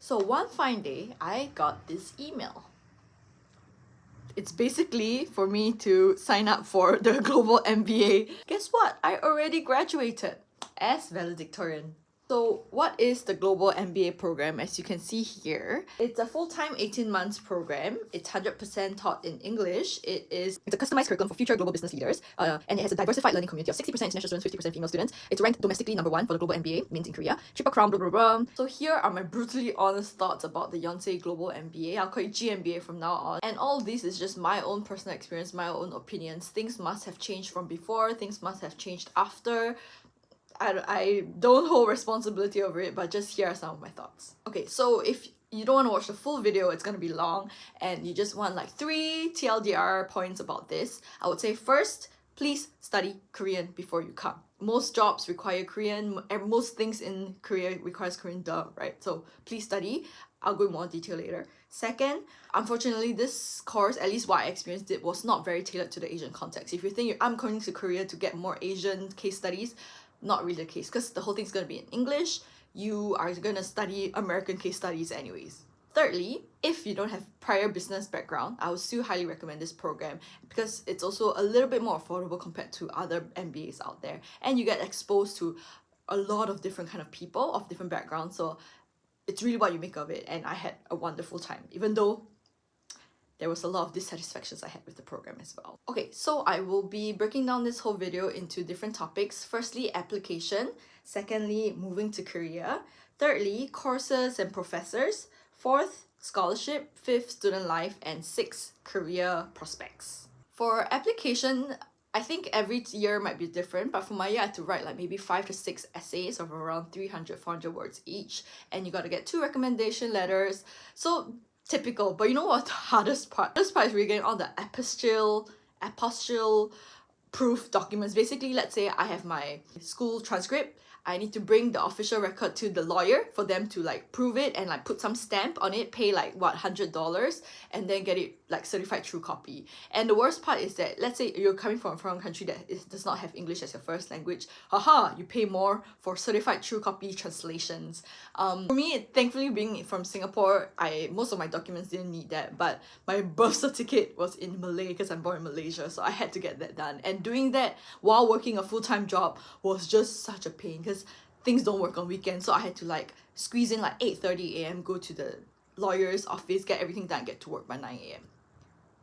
So one fine day, I got this email. It's basically for me to sign up for the Global MBA. Guess what? I already graduated as valedictorian. So what is the Global MBA program? As you can see here, it's a full-time 18 months program. It's 100% taught in English. It's a customized curriculum for future global business leaders, and it has a diversified learning community of 60% international students, 50% female students. It's ranked domestically #1 for the Global MBA, means in Korea. Triple crown, blah blah blah. So here are my brutally honest thoughts about the Yonsei Global MBA. I'll call it GMBA from now on. And all this is just my own personal experience, my own opinions. Things must have changed from before, things must have changed after. I don't hold responsibility over it, but just here are some of my thoughts. Okay, so if you don't want to watch the full video, it's gonna be long, and you just want like 3 TLDR points about this, I would say first, please study Korean before you come. Most jobs require Korean, most things in Korea requires Korean, duh, right? So please study. I'll go in more detail later. Second, unfortunately, this course, at least what I experienced it, was not very tailored to the Asian context. If you think I'm coming to Korea to get more Asian case studies, not really the case, because the whole thing's going to be in English. You are going to study American case studies anyways. Thirdly, if you don't have prior business background, I would still highly recommend this program because it's also a little bit more affordable compared to other MBAs out there, and you get exposed to a lot of different kind of people of different backgrounds. So it's really what you make of it, and I had a wonderful time, even though there was a lot of dissatisfactions I had with the program as well. Okay, so I will be breaking down this whole video into different topics. Firstly, application. Secondly, moving to Korea. Thirdly, courses and professors. Fourth, scholarship. Fifth, student life. And sixth, career prospects. For application, I think every year might be different, but for my year I had to write like maybe 5 to 6 essays of around 300-400 words each, and you got to get 2 recommendation letters. So typical. But you know what the hardest part? The hardest part is really getting all the apostille proof documents. Basically, let's say I have my school transcript. I need to bring the official record to the lawyer for them to like prove it and like put some stamp on it, pay like what, $100, and then get it like certified true copy. And the worst part is that, let's say you're coming from a foreign country that does not have English as your first language. Haha, you pay more for certified true copy translations. For me, thankfully being from Singapore, most of my documents didn't need that, but my birth certificate was in Malay because I'm born in Malaysia, so I had to get that done. And doing that while working a full-time job was just such a pain because things don't work on weekends, so I had to like squeeze in like 8:30 a.m, go to the lawyer's office, get everything done, get to work by 9 a.m.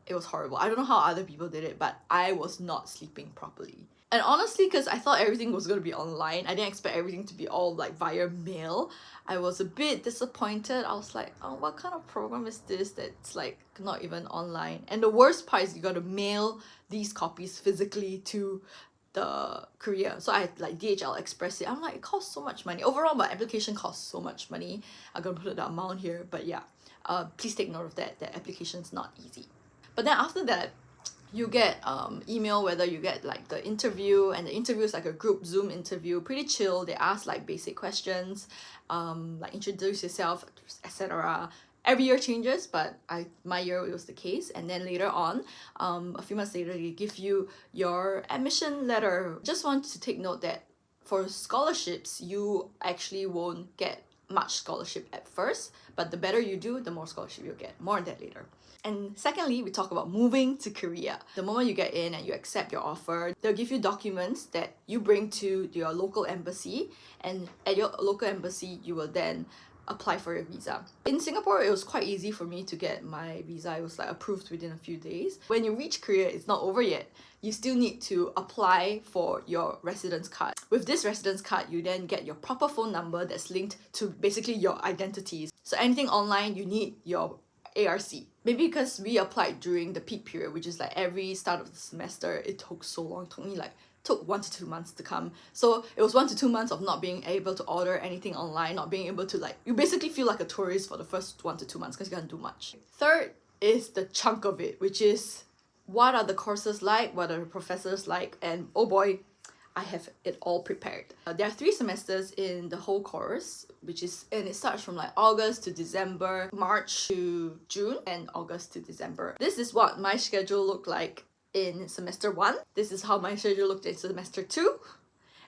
It was horrible. I don't know how other people did it, but I was not sleeping properly. And honestly, because I thought everything was going to be online, I didn't expect everything to be all like via mail. I was a bit disappointed. I was like, oh, what kind of program is this that's like not even online? And the worst part is you got to mail these copies physically to the Korea. So I had like DHL Express it. I'm like, it costs so much money. Overall, my application costs so much money. I'm gonna put the amount here, but yeah, please take note of that. The application's not easy. But then after that, you get email whether you get like the interview, and the interview is like a group Zoom interview, pretty chill. They ask like basic questions, like introduce yourself, etc. Every year changes, but my year it was the case. And then later on, a few months later, they give you your admission letter. Just want to take note that for scholarships, you actually won't get much scholarship at first, but the better you do, the more scholarship you'll get. More on that later. And secondly, we talk about moving to Korea. The moment you get in and you accept your offer, they'll give you documents that you bring to your local embassy, and at your local embassy, you will then apply for your visa. In Singapore, it was quite easy for me to get my visa. It was like approved within a few days. When you reach Korea, it's not over yet. You still need to apply for your residence card. With this residence card, you then get your proper phone number that's linked to basically your identities. So anything online, you need your ARC. Maybe because we applied during the peak period, which is like every start of the semester, it took so long. It took 1 to 2 months to come. So it was 1 to 2 months of not being able to order anything online, not being able to like, you basically feel like a tourist for the first 1 to 2 months because you can't do much. Third is the chunk of it, which is what are the courses like, what are the professors like, and oh boy, I have it all prepared. There are 3 semesters in the whole course, and it starts from like August to December, March to June, and August to December. This is what my schedule looked like in semester 1. This is how my schedule looked in semester 2.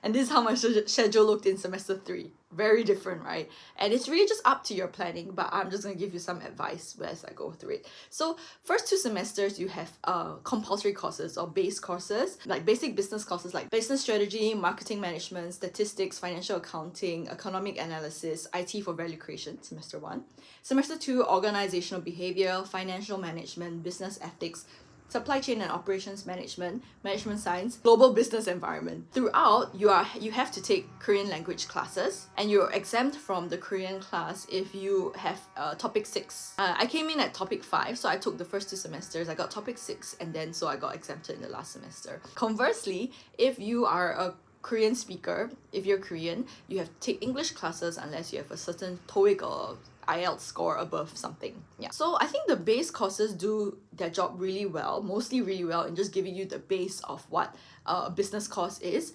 And this is how my schedule looked in semester 3. Very different, right? And it's really just up to your planning, but I'm just going to give you some advice as I go through it. So first 2 semesters, you have compulsory courses or base courses, like basic business courses like business strategy, marketing management, statistics, financial accounting, economic analysis, IT for value creation, semester 1. Semester 2, organizational behavior, financial management, business ethics, supply chain and operations management, management science, global business environment. Throughout, you have to take Korean language classes, and you're exempt from the Korean class if you have topic 6. I came in at topic 5, so I took the first 2 semesters. I got topic 6, and then so I got exempted in the last semester. Conversely, if you are a Korean speaker, if you're Korean, you have to take English classes unless you have a certain TOEIC or IELTS score above something. Yeah. So I think the base courses do their job really well, mostly really well, in just giving you the base of what a business course is.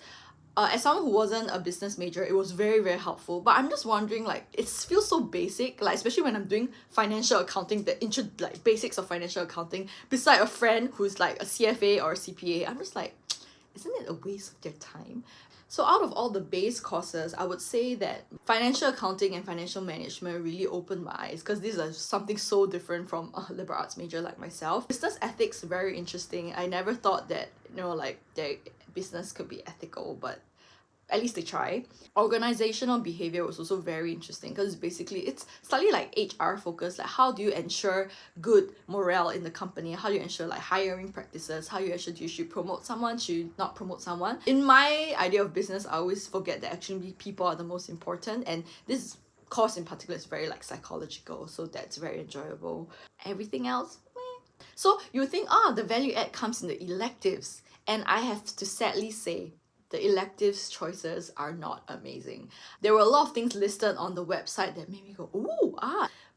As someone who wasn't a business major, it was very, very helpful. But I'm just wondering, like, it feels so basic, like, especially when I'm doing financial accounting, the basics of financial accounting, beside a friend who's like a CFA or a CPA. I'm just like, isn't it a waste of their time? So out of all the base courses, I would say that financial accounting and financial management really opened my eyes, because these are something so different from a liberal arts major like myself. Business ethics, very interesting. I never thought that, like, their business could be ethical, but at least they try. Organizational behavior was also very interesting, because basically it's slightly like HR focused, like how do you ensure good morale in the company, how do you ensure like hiring practices, how you should promote someone, should you not promote someone. In my idea of business, I always forget that actually people are the most important, and this course in particular is very like psychological, so that's very enjoyable. Everything else, meh. So you would think, the value add comes in the electives, and I have to sadly say the electives choices are not amazing. There were a lot of things listed on the website that made me go,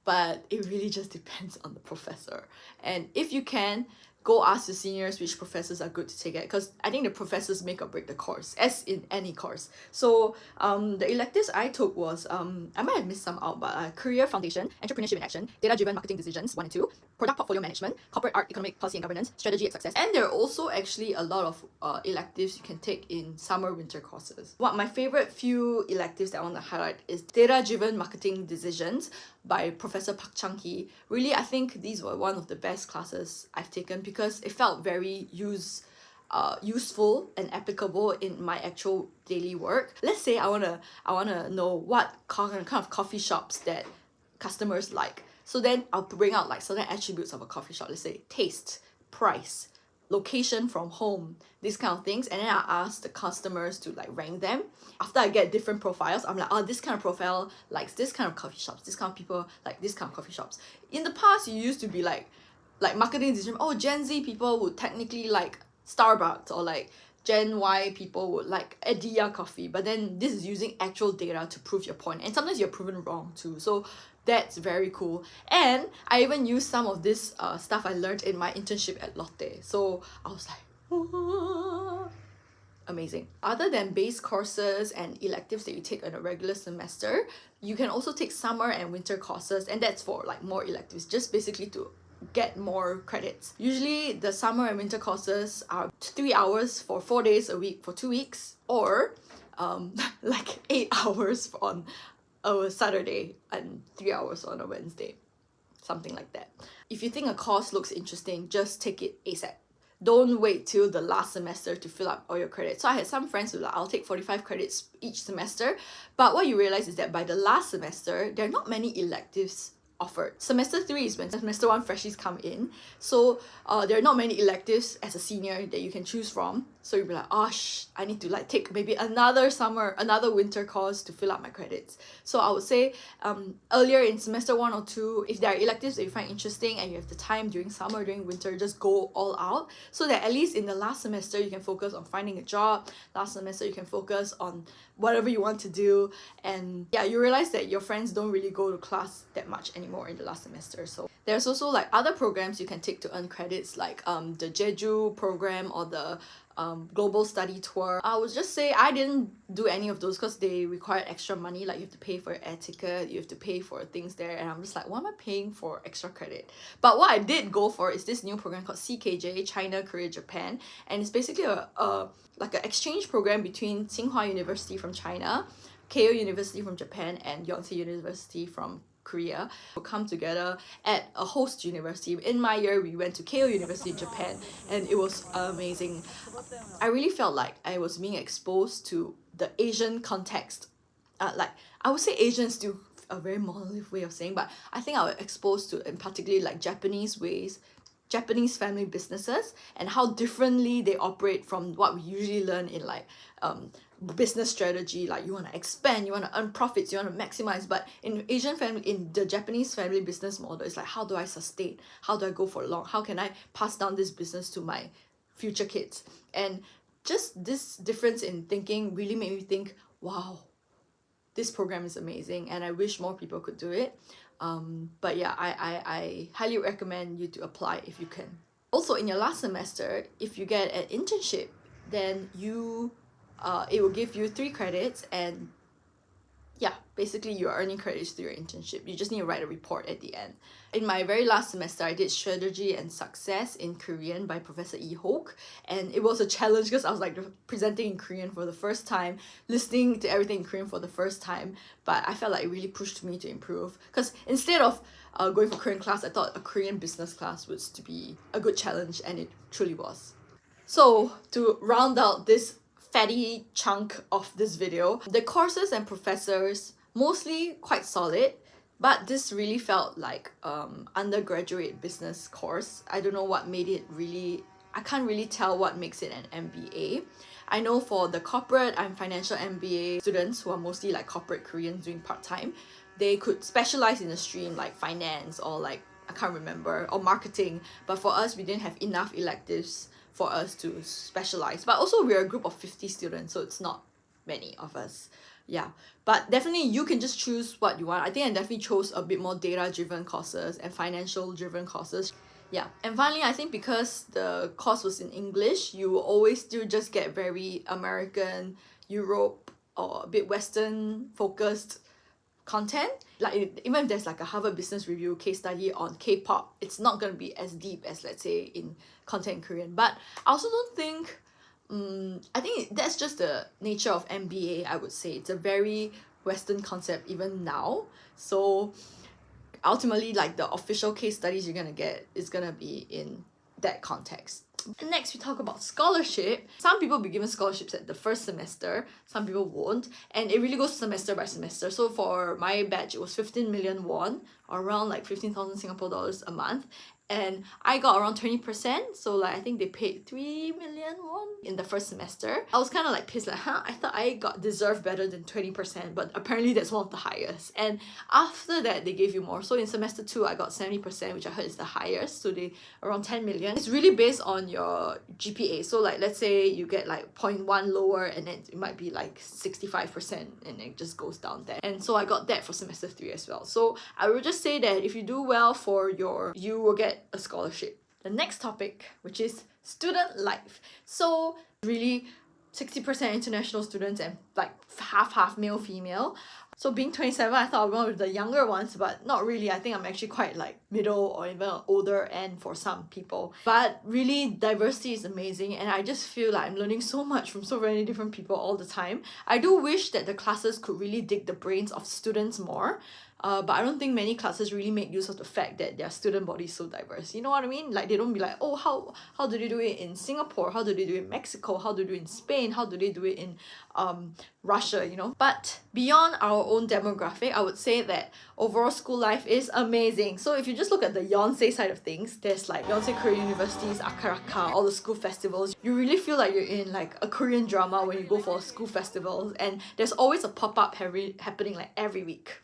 but it really just depends on the professor. And if you can, go ask the seniors which professors are good to take it, because I think the professors make or break the course, as in any course. So the electives I took was, I might have missed some out, but Career Foundation, Entrepreneurship in Action, Data-Driven Marketing Decisions 1 and 2, Product Portfolio Management, Corporate Art, Economic Policy and Governance, Strategy and Success. And there are also actually a lot of electives you can take in summer-winter courses. What my favorite few electives that I want to highlight is Data-Driven Marketing Decisions by Professor Park Chang-hee. Really, I think these were one of the best classes I've taken, because it felt very useful and applicable in my actual daily work. Let's say I wanna know what kind of coffee shops that customers like. So then I'll bring out like certain attributes of a coffee shop. Let's say taste, price, location from home, these kind of things, and then I ask the customers to like rank them. After I get different profiles, I'm like, this kind of profile likes this kind of coffee shops, this kind of people like this kind of coffee shops. In the past, you used to be like marketing decision, Gen Z people would technically like Starbucks, or like Gen Y people would like Adia coffee, but then this is using actual data to prove your point, and sometimes you're proven wrong too. So that's very cool. And I even used some of this stuff I learned in my internship at Lotte. So I was like, amazing. Other than base courses and electives that you take in a regular semester, you can also take summer and winter courses, and that's for like more electives, just basically to get more credits. Usually the summer and winter courses are 3 hours for 4 days a week for 2 weeks, or like 8 hours on a Saturday and 3 hours on a Wednesday, something like that. If you think a course looks interesting, just take it ASAP. Don't wait till the last semester to fill up all your credits. So I had some friends who were like, I'll take 45 credits each semester, but what you realize is that by the last semester, there are not many electives offered. Semester 3 is when semester 1 freshies come in, so there are not many electives as a senior that you can choose from. So you'll be like, I need to like take maybe another winter course to fill up my credits. So I would say earlier in semester 1 or 2, if there are electives that you find interesting and you have the time during summer, during winter, just go all out, so that at least in the last semester you can focus on finding a job. Last semester you can focus on whatever you want to do, and yeah, you realize that your friends don't really go to class that much anymore. more in the last semester. So there's also like other programs you can take to earn credits, like the Jeju program or the global study tour. I would just say I didn't do any of those because they required extra money, like you have to pay for your air ticket, you have to pay for things there, and I'm just like, why am I paying for extra credit? But what I did go for is this new program called CKJ, China, Korea, Japan, and it's basically a like an exchange program between Tsinghua University from China, Keio University from Japan, and Yonsei University from Korea will come together at a host university. In my year, we went to Keio University in Japan, and it was amazing. I really felt like I was being exposed to the Asian context. Like I would say Asian is still a very monolith way of saying, but I think I was exposed to, in particularly like Japanese ways, Japanese family businesses, and how differently they operate from what we usually learn in like business strategy. Like you want to expand, you want to earn profits, you want to maximize. But in the Japanese family business model, it's like, how do I sustain? How do I go for long? How can I pass down this business to my future kids? And just this difference in thinking really made me think, wow, this program is amazing, and I wish more people could do it. But yeah, I highly recommend you to apply if you can. Also, in your last semester, if you get an internship, then it will give you 3 credits, and yeah, basically you're earning credits through your internship. You just need to write a report at the end. In my very last semester, I did Strategy and Success in Korean by Professor Lee Hoke, and it was a challenge because I was like presenting in Korean for the first time, listening to everything in Korean for the first time, but I felt like it really pushed me to improve, because instead of going for Korean class, I thought a Korean business class was to be a good challenge, and it truly was. So to round out this fatty chunk of this video, the courses and professors mostly quite solid, but this really felt like undergraduate business course. I don't know what made it really, I can't really tell what makes it an MBA. I know for the corporate and financial MBA students, who are mostly like corporate Koreans doing part-time, they could specialize in a stream like finance or like, I can't remember, or marketing. But for us, we didn't have enough electives for us to specialize. But also we're a group of 50 students, so it's not many of us. Yeah, but definitely you can just choose what you want. I think I definitely chose a bit more data-driven courses and financial-driven courses. Yeah, and finally, I think because the course was in English, you will always still just get very American, Europe, or a bit Western focused content. Like even if there's like a Harvard Business Review case study on K-pop, it's not going to be as deep as, let's say, in content in Korean. But I also don't think I think that's just the nature of MBA. I would say it's a very Western concept even now. So ultimately, like the official case studies you're gonna get is gonna be in that context. And next, we talk about scholarship. Some people will be given scholarships at the first semester, some people won't, and it really goes semester by semester. So for my batch, it was 15 million won, or around like 15,000 Singapore dollars a month, and I got around 20%, so like I think they paid 3 million won in the first semester. I was kind of like pissed, like, I thought I deserved better than 20%, but apparently that's one of the highest. And after that, they gave you more. So in semester 2, I got 70%, which I heard is the highest, so they around 10 million. It's really based on your GPA. So like, let's say you get like 0.1 lower, and then it might be like 65%, and it just goes down there. And so I got that for semester 3 as well. So I would just say that if you do well for you will get a scholarship. The next topic, which is student life. So really 60% international students and like half male female. So being 27, I thought I was going with the younger ones, but not really. I think I'm actually quite like middle or even older end for some people. But really, diversity is amazing, and I just feel like I'm learning so much from so many different people all the time. I do wish that the classes could really dig the brains of students more. But I don't think many classes really make use of the fact that their student body is so diverse. You know what I mean? Like they don't be like, oh, how do they do it in Singapore? How do they do it in Mexico? How do they do it in Spain? How do they do it in Russia, you know? But beyond our own demographic, I would say that overall school life is amazing. So if you just look at the Yonsei side of things, there's like Yonsei Korean University's Akaraka, all the school festivals. You really feel like you're in like a Korean drama when you go for school festivals, and there's always a pop-up happening like every week.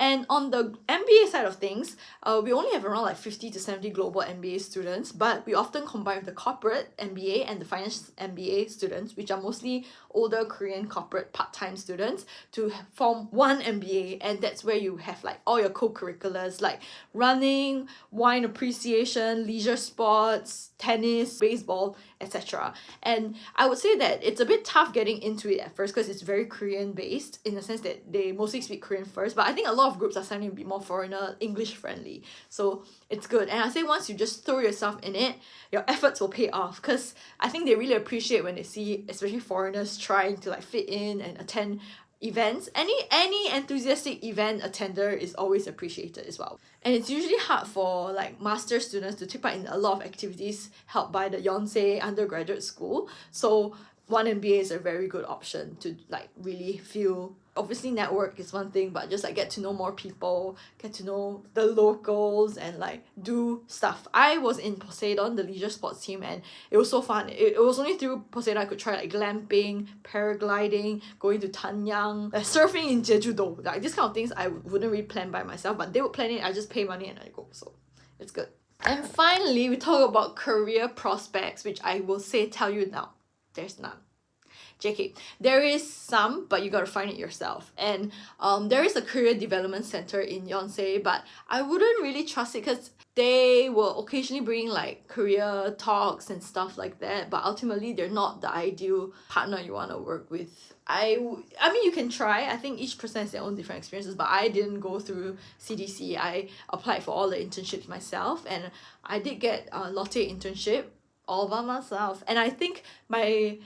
And on the MBA side of things, we only have around like 50 to 70 global MBA students, but we often combine with the corporate MBA and the finance MBA students, which are mostly older Korean corporate part-time students, to form one MBA. And that's where you have like all your co-curriculars like running, wine appreciation, leisure sports, tennis, baseball, etc. And I would say that it's a bit tough getting into it at first because it's very Korean based in the sense that they mostly speak Korean first, but I think a lot of groups are starting to be more foreigner English friendly, so it's good. And I say once you just throw yourself in it, your efforts will pay off, because I think they really appreciate when they see especially foreigners trying to like fit in and attend events. Any enthusiastic event attender is always appreciated as well. And it's usually hard for like master students to take part in a lot of activities held by the Yonsei undergraduate school, so one MBA is a very good option to like really feel. Obviously network is one thing, but just like get to know more people, get to know the locals, and like do stuff. I was in Poseidon, the leisure sports team, and it was so fun. It was only through Poseidon I could try like glamping, paragliding, going to Tanyang, like surfing in Jeju-do. Like these kind of things I wouldn't really plan by myself, but they would plan it. I just pay money and I go, so it's good. And finally, we talk about career prospects, which I will tell you now, there's none. JK, there is some, but you gotta find it yourself. And there is a career development center in Yonsei, but I wouldn't really trust it because they will occasionally bring like career talks and stuff like that, but ultimately they're not the ideal partner you want to work with. I mean, you can try. I think each person has their own different experiences, but I didn't go through CDC. I applied for all the internships myself, and I did get a Lotte internship all by myself. And I think my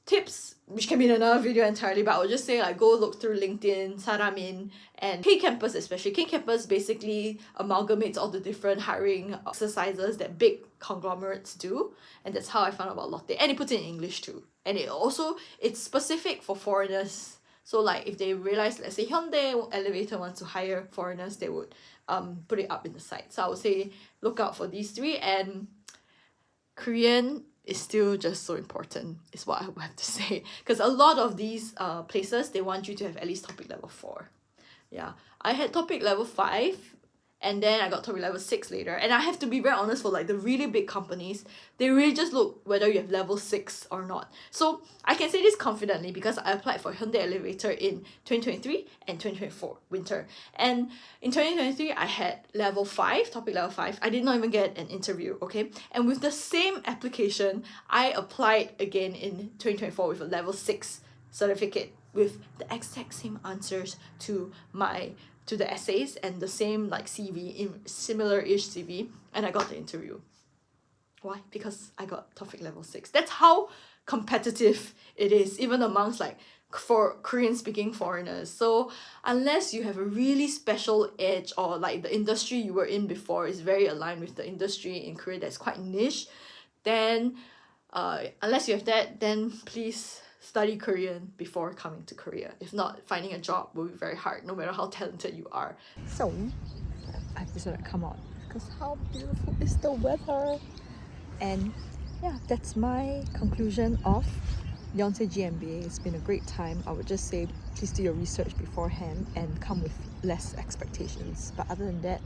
tips, which can be in another video entirely, but I would just say like go look through LinkedIn, Saramin, and K-Campus especially. K-Campus basically amalgamates all the different hiring exercises that big conglomerates do, and that's how I found out about Lotte. And it puts it in English too. And it's specific for foreigners. So like if they realize, let's say Hyundai Elevator wants to hire foreigners, they would put it up in the site. So I would say look out for these three, and Korean is still just so important, is what I would have to say, because a lot of these places, they want you to have at least topic level 4. Yeah, I had topic level 5, and then I got topic level 6 later. And I have to be very honest, for like the really big companies, they really just look whether you have level 6 or not. So I can say this confidently because I applied for Hyundai Elevator in 2023 and 2024 winter. And in 2023, I had level 5, topic level 5. I did not even get an interview, okay? And with the same application, I applied again in 2024 with a level 6 certificate with the exact same answers to the essays and the same like CV, in similar-ish CV, and I got the interview. Why? Because I got TOEFIC level 6. That's how competitive it is, even amongst like for Korean-speaking foreigners. So unless you have a really special edge, or like the industry you were in before is very aligned with the industry in Korea that's quite niche, then unless you have that, then please study Korean before coming to Korea. If not, finding a job will be very hard, no matter how talented you are. So, I decided to come out because how beautiful is the weather. And yeah, that's my conclusion of Yonsei GMBA. It's been a great time. I would just say please do your research beforehand and come with less expectations. But other than that,